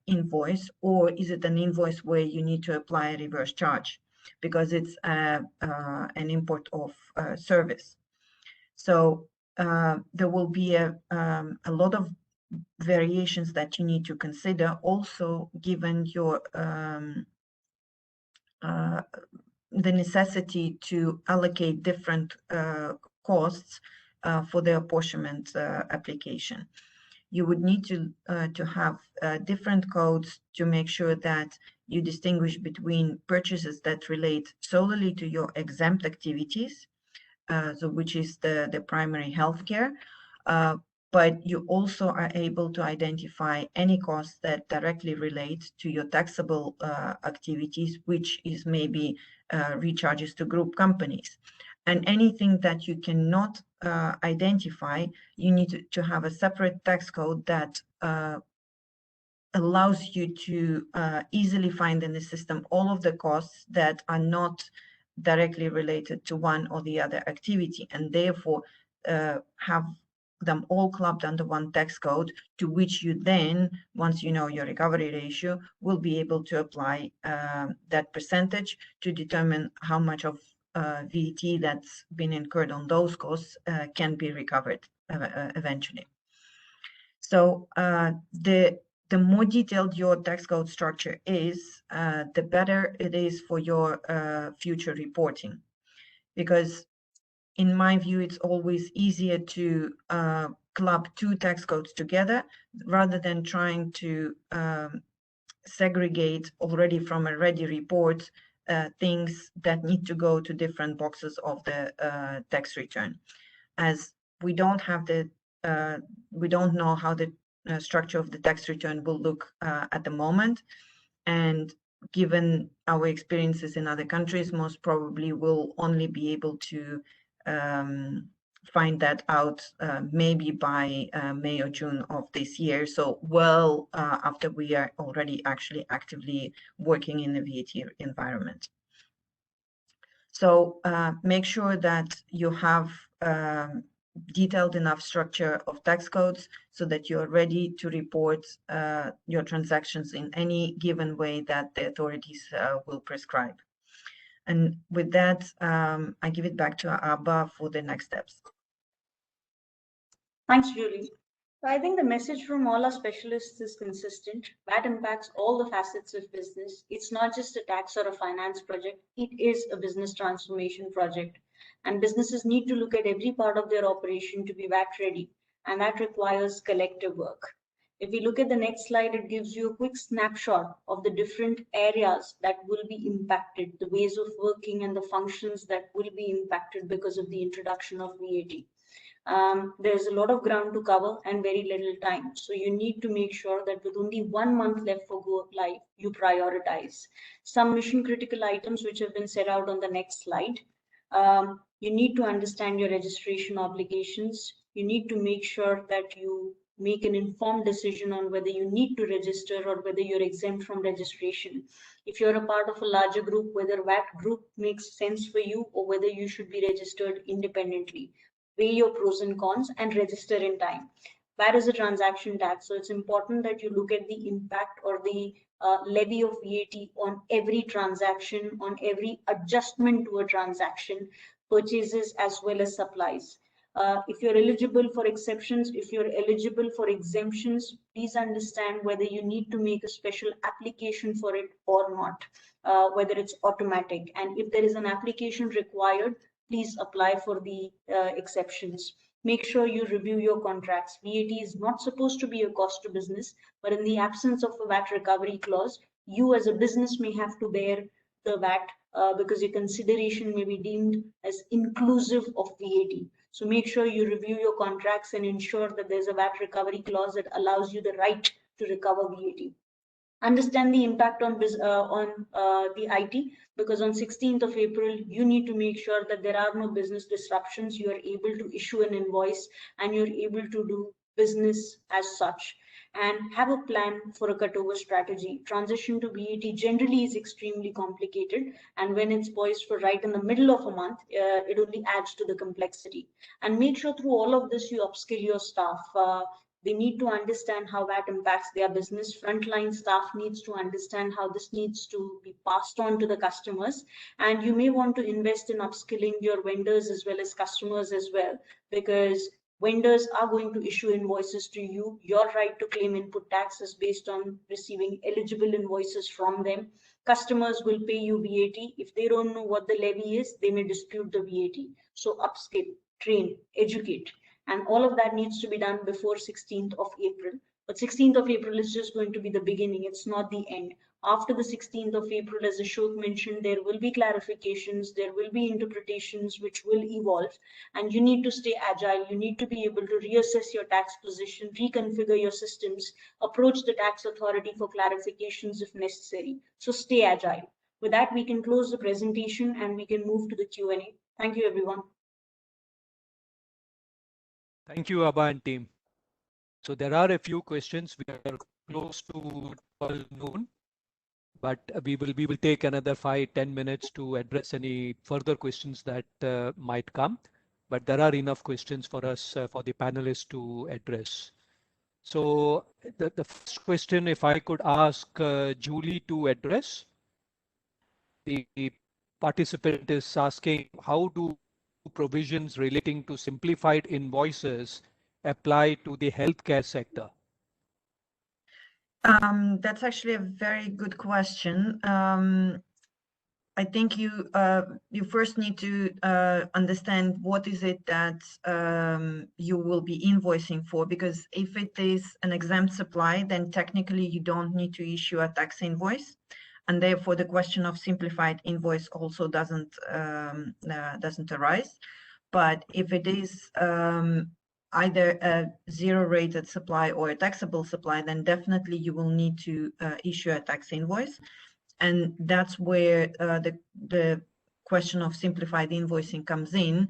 invoice, or is it an invoice where you need to apply a reverse charge because it's an import of service? So there will be a lot of variations that you need to consider, also given your the necessity to allocate different costs for the apportionment application. You would need to have different codes to make sure that you distinguish between purchases that relate solely to your exempt activities, so which is the primary healthcare, but you also are able to identify any costs that directly relate to your taxable activities, which is maybe recharges to group companies. And anything that you cannot identify, you need to have a separate tax code that allows you to easily find in the system all of the costs that are not directly related to one or the other activity, and therefore have them all clubbed under one tax code, to which you then, once you know your recovery ratio, will be able to apply that percentage to determine how much of VAT that's been incurred on those costs can be recovered eventually. So the more detailed your tax code structure is, the better it is for your future reporting. Because in my view, it's always easier to club two tax codes together rather than trying to segregate already from a ready report things that need to go to different boxes of the tax return. As we don't have the, we don't know how the structure of the tax return will look at the moment. And given our experiences in other countries, most probably we'll only be able to find that out maybe by May or June of this year. So well after we are already actually actively working in the VAT environment. So make sure that you have detailed enough structure of tax codes so that you're ready to report your transactions in any given way that the authorities will prescribe. And with that, I give it back to Abba for the next steps. Thanks, Julie. So I think the message from all our specialists is consistent. VAT impacts all the facets of business. It's not just a tax or a finance project. It is a business transformation project. And businesses need to look at every part of their operation to be VAT ready. And that requires collective work. If we look at the next slide, it gives you a quick snapshot of the different areas that will be impacted, the ways of working and the functions that will be impacted because of the introduction of VAT. There's a lot of ground to cover and very little time. So you need to make sure that with only 1 month left for go live, you prioritize some mission critical items which have been set out on the next slide. You need to understand your registration obligations. You need to make sure that you make an informed decision on whether you need to register or whether you're exempt from registration. If you're a part of a larger group, whether VAT group makes sense for you or whether you should be registered independently. Weigh your pros and cons and register in time. VAT is a transaction tax, so it's important that you look at the impact or the levy of VAT on every transaction, on every adjustment to a transaction, purchases as well as supplies. If you're eligible for exceptions, if you're eligible for exemptions, please understand whether you need to make a special application for it or not, whether it's automatic. And if there is an application required, please apply for the exceptions. Make sure you review your contracts. VAT is not supposed to be a cost to business, but in the absence of a VAT recovery clause, you as a business may have to bear the VAT because your consideration may be deemed as inclusive of VAT. So make sure you review your contracts and ensure that there's a VAT recovery clause that allows you the right to recover VAT. Understand the impact on the IT, because on 16th of April, you need to make sure that there are no business disruptions. You are able to issue an invoice and you're able to do business as such, and have a plan for a cutover strategy. Transition to VAT generally is extremely complicated, and when it's poised for right in the middle of a month, it only adds to the complexity. And make sure through all of this, you upskill your staff. They need to understand how that impacts their business. Frontline staff needs to understand how this needs to be passed on to the customers. And you may want to invest in upskilling your vendors as well as customers as well, because vendors are going to issue invoices to you. Your right to claim input tax is based on receiving eligible invoices from them. customers will pay you VAT. If they don't know what the levy is, they may dispute the VAT. So upskill, train, educate, and all of that needs to be done before 16th of April. But 16th of April is just going to be the beginning. It's not the end. After the 16th of April, as Ashok mentioned, there will be clarifications, there will be interpretations which will evolve, and you need to stay agile. You need to be able to reassess your tax position, reconfigure your systems, approach the tax authority for clarifications if necessary. So stay agile. With that, we can close the presentation and we can move to the Q&A. Thank you, everyone. Thank you, Abba and team. So there are a few questions. We are close to 12 noon, but we will take another 5-10 minutes to address any further questions that might come. But there are enough questions for us, for the panelists to address. So the first question, if I could ask Julie to address, the participant is asking, how do provisions relating to simplified invoices apply to the healthcare sector? That's actually a very good question. I think you first need to understand what is it that you will be invoicing for, because if it is an exempt supply, then technically you don't need to issue a tax invoice, and therefore the question of simplified invoice also doesn't arise. But if it is either a zero-rated supply or a taxable supply, then definitely you will need to issue a tax invoice. And that's where the question of simplified invoicing comes in.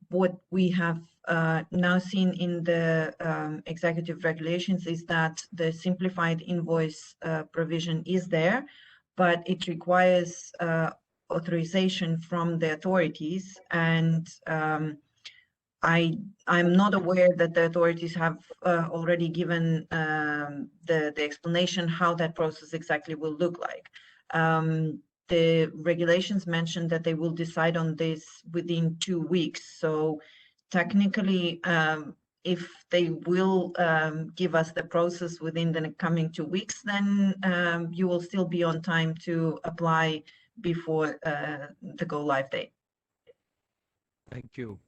What we have now seen in the executive regulations is that the simplified invoice provision is there, but it requires authorization from the authorities, and I'm not aware that the authorities have already given the explanation how that process exactly will look like. The regulations mentioned that they will decide on this within 2 weeks. So technically, if they will give us the process within the coming 2 weeks, then you will still be on time to apply before the go live date. Thank you.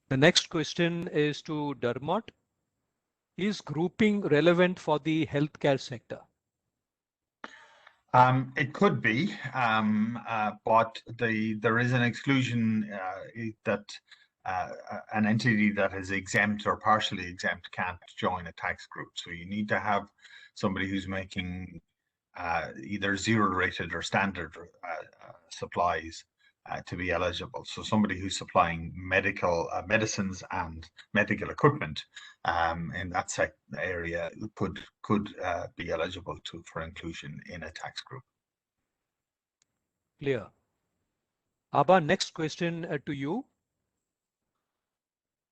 The next question is to Dermot. Is grouping relevant for the healthcare sector? It could be, but there is an exclusion that an entity that is exempt or partially exempt can't join a tax group. So you need to have somebody who's making either zero-rated or standard supplies to be eligible. So somebody who's supplying medical medicines and medical equipment in that area could be eligible for inclusion in a tax group. Clear. Abba, next question to you.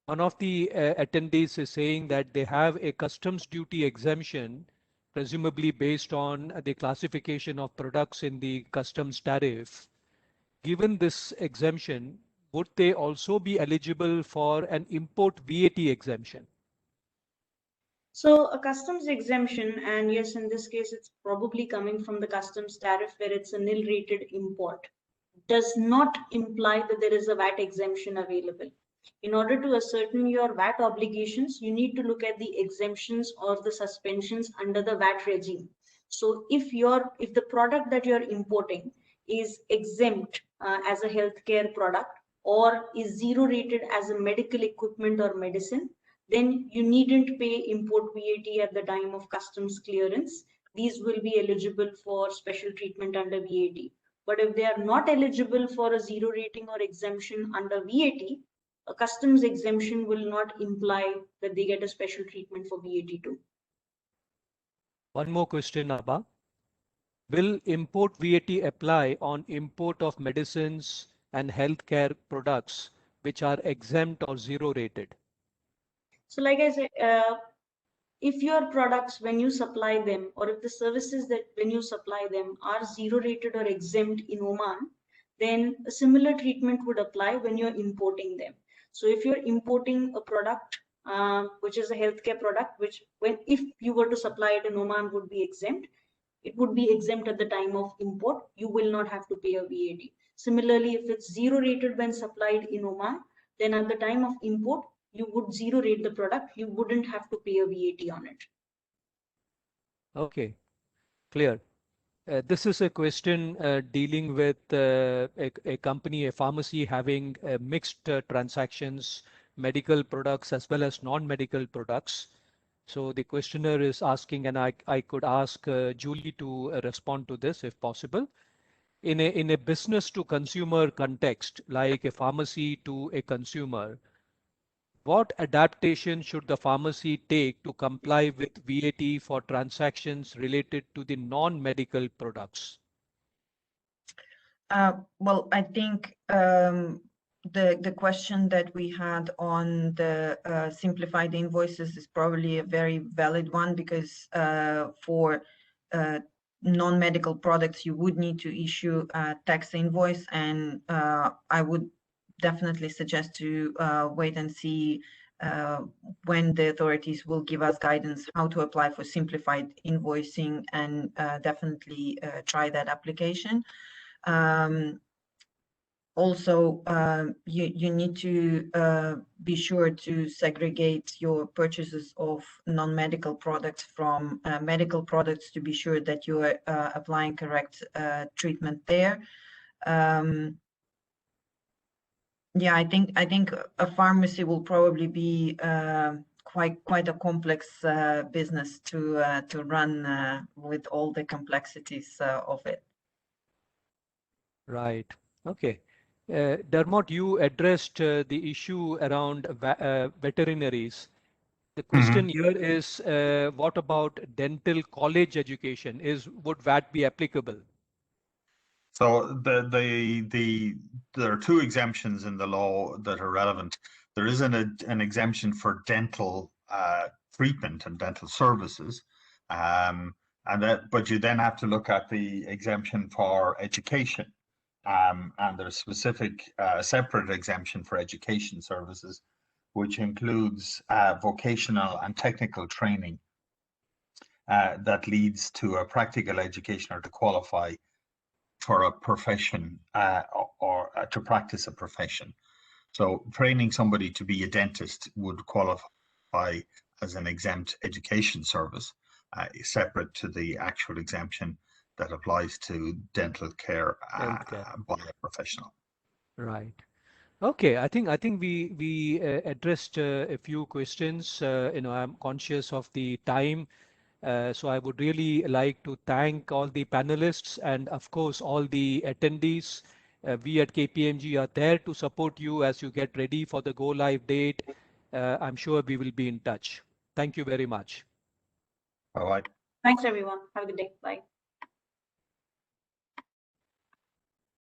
One of the attendees is saying that they have a customs duty exemption, presumably based on the classification of products in the customs tariff. Given this exemption, would they also be eligible for an import VAT exemption? So a customs exemption, and yes, in this case, it's probably coming from the customs tariff where it's a nil rated import, does not imply that there is a VAT exemption available. In order to ascertain your VAT obligations, you need to look at the exemptions or the suspensions under the VAT regime. So if the product that you're importing is exempt as a healthcare product or is zero rated as a medical equipment or medicine, then you needn't pay import VAT at the time of customs clearance. These will be eligible for special treatment under VAT. But if they are not eligible for a zero rating or exemption under VAT, a customs exemption will not imply that they get a special treatment for VAT too. One more question, Abba. Will import VAT apply on import of medicines and healthcare products which are exempt or zero rated? So like I said, if your products, when you supply them, or if the services that when you supply them are zero rated or exempt in Oman, then a similar treatment would apply when you're importing them. So if you're importing a product, which is a healthcare product, which if you were to supply it in Oman would be exempt, it would be exempt at the time of import. You will not have to pay a VAT. Similarly, if it's zero rated when supplied in Oman, then at the time of import, you would zero rate the product. You wouldn't have to pay a VAT on it. Okay, clear. This is a question dealing with a company, a pharmacy having mixed transactions, medical products as well as non-medical products. So the questioner is asking, and I could ask Julie to respond to this if possible. In a business to consumer context, like a pharmacy to a consumer, what adaptation should the pharmacy take to comply with VAT for transactions related to the non-medical products? Well, I think the question that we had on the simplified invoices is probably a very valid one, because for non-medical products, you would need to issue a tax invoice, and I would definitely suggest to wait and see when the authorities will give us guidance how to apply for simplified invoicing, and definitely try that application. Also, you need to be sure to segregate your purchases of non-medical products from medical products to be sure that you are applying correct treatment there. Yeah, I think a pharmacy will probably be quite a complex business to run with all the complexities of it. Right. Okay. Dermot, you addressed the issue around veterinaries. The question here is, what about dental college education? Would VAT be applicable? So there are two exemptions in the law that are relevant. There is an exemption for dental treatment and dental services, but you then have to look at the exemption for education, and there's specific separate exemption for education services, which includes vocational and technical training that leads to a practical education or to qualify for a profession or to practice a profession. So training somebody to be a dentist would qualify as an exempt education service, separate to the actual exemption that applies to dental care by a professional. Right. Okay, I think we addressed a few questions. I'm conscious of the time, so I would really like to thank all the panelists and, of course, all the attendees. We at KPMG are there to support you as you get ready for the go live date. I'm sure we will be in touch. Thank you very much. All right. Thanks, everyone. Have a good day. Bye.